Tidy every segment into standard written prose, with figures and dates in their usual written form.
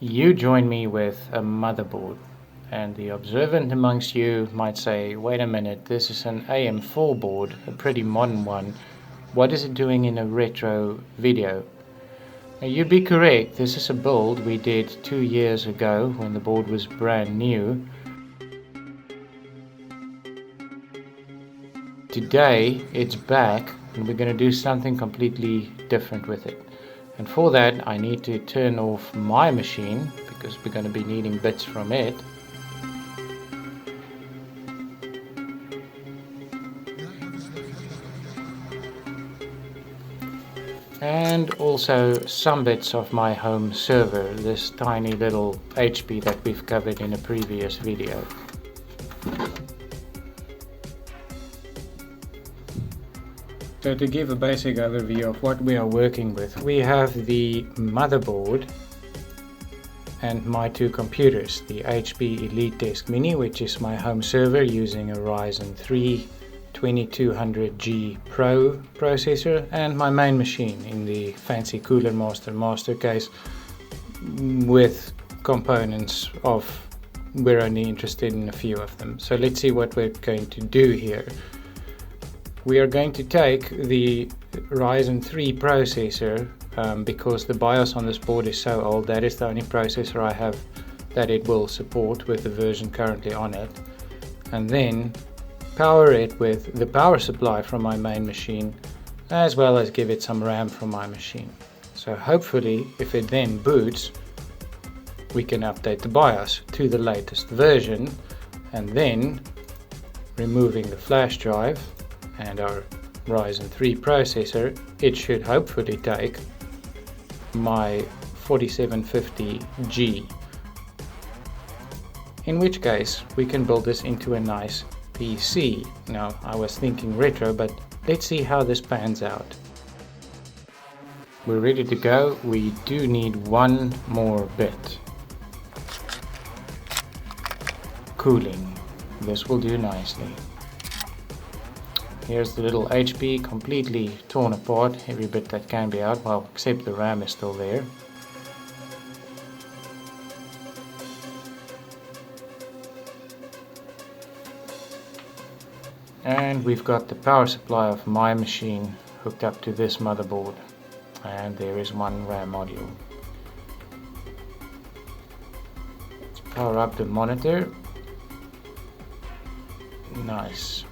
You join me with a motherboard, and the observant amongst you might say, wait a minute, this is an AM4 board, a pretty modern one. What is it doing in a retro video? Now, you'd be correct, this is a build we did 2 years ago when the board was brand new. Today it's back and we're going to do something completely different with it. And for that I need to turn off my machine because we're going to be needing bits from it. And also some bits of my home server, this tiny little HP that we've covered in a previous video. So to give a basic overview of what we are working with, we have the motherboard and my two computers, the HP Elite Desk Mini, which is my home server using a Ryzen 3 2200G Pro processor, and my main machine in the fancy Cooler Master case with components of, we're only interested in a few of them. So let's see what we're going to do here. We are going to take the Ryzen 3 processor because the BIOS on this board is so old. That is the only processor I have that it will support with the version currently on it, and then power it with the power supply from my main machine, as well as give it some RAM from my machine. So hopefully if it then boots, we can update the BIOS to the latest version, and then removing the flash drive and our Ryzen 3 processor, it should hopefully take my 4750G, in which case we can build this into a nice PC. Now I was thinking retro, but let's see how this pans out. We're ready to go. We do need one more bit. Cooling. This will do nicely. Here's the little HP completely torn apart, every bit that can be out, well, except the RAM is still there. And we've got the power supply of my machine hooked up to this motherboard, and there is one RAM module. Let's power up the monitor. Nice.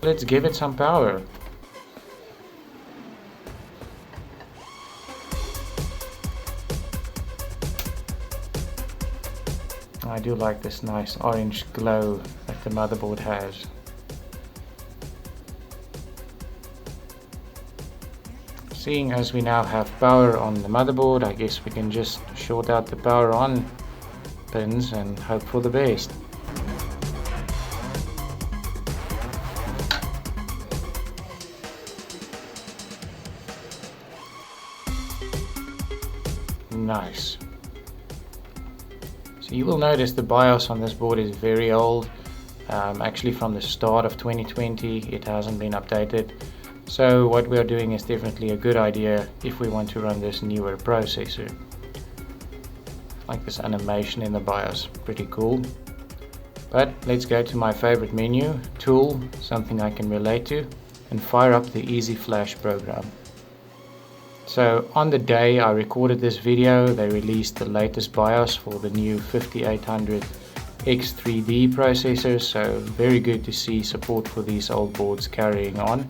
Let's give it some power. I do like this nice orange glow that the motherboard has. Seeing as we now have power on the motherboard, I guess we can just short out the power on pins and hope for the best. Nice. So you will notice the BIOS on this board is very old, actually from the start of 2020. It hasn't been updated. So what we are doing is definitely a good idea if we want to run this newer processor. Like this animation in the BIOS, pretty cool. But let's go to my favorite menu, Tool, something I can relate to, and fire up the Easy Flash program. So on the day I recorded this video, they released the latest BIOS for the new 5800 X3D processor, so very good to see support for these old boards carrying on.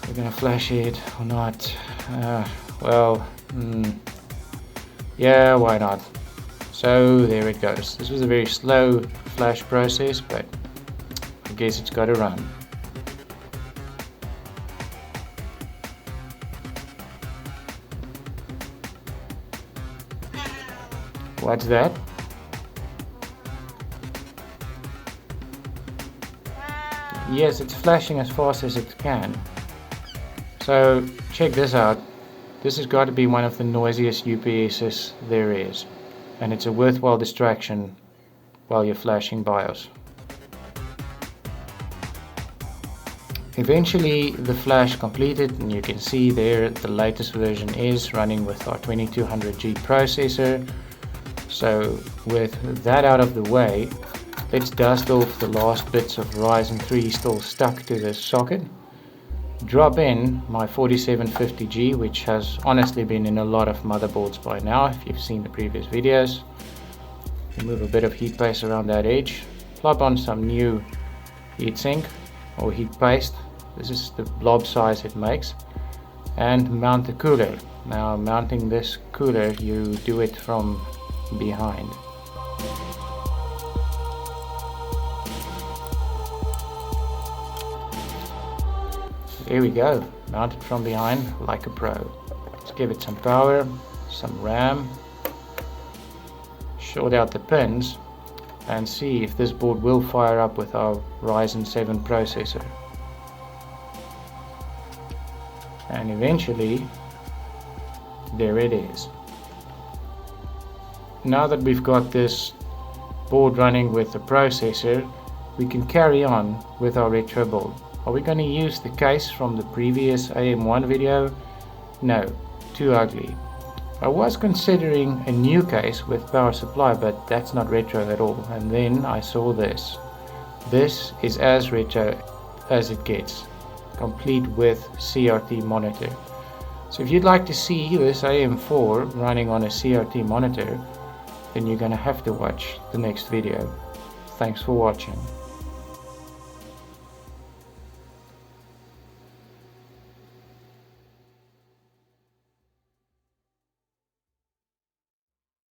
We're gonna flash it or not? Yeah, why not? So there it goes. This was a very slow flash process, but I guess it's gotta run. What's that? Yes, it's flashing as fast as it can. So check this out. This has got to be one of the noisiest UPSs there is, and it's a worthwhile distraction while you're flashing BIOS. Eventually the flash completed, and you can see there the latest version is running with our 2200G processor. So with that out of the way, let's dust off the last bits of Ryzen 3 still stuck to this socket. Drop in my 4750G, which has honestly been in a lot of motherboards by now if you've seen the previous videos. Remove a bit of heat paste around that edge. Plop on some new heatsink or heat paste. This is the blob size it makes. And mount the cooler. Now mounting this cooler, you do it from behind. There we go, mounted from behind like a pro. Let's give it some power, some RAM, short out the pins and see if this board will fire up with our Ryzen 7 processor. And eventually, there it is. Now that we've got this board running with the processor, we can carry on with our retro build. Are we going to use the case from the previous AM1 video? No, too ugly. I was considering a new case with power supply, but that's not retro at all. And then I saw this. This is as retro as it gets, complete with CRT monitor. So if you'd like to see this AM4 running on a CRT monitor, then you're going to have to watch the next video. Thanks for watching.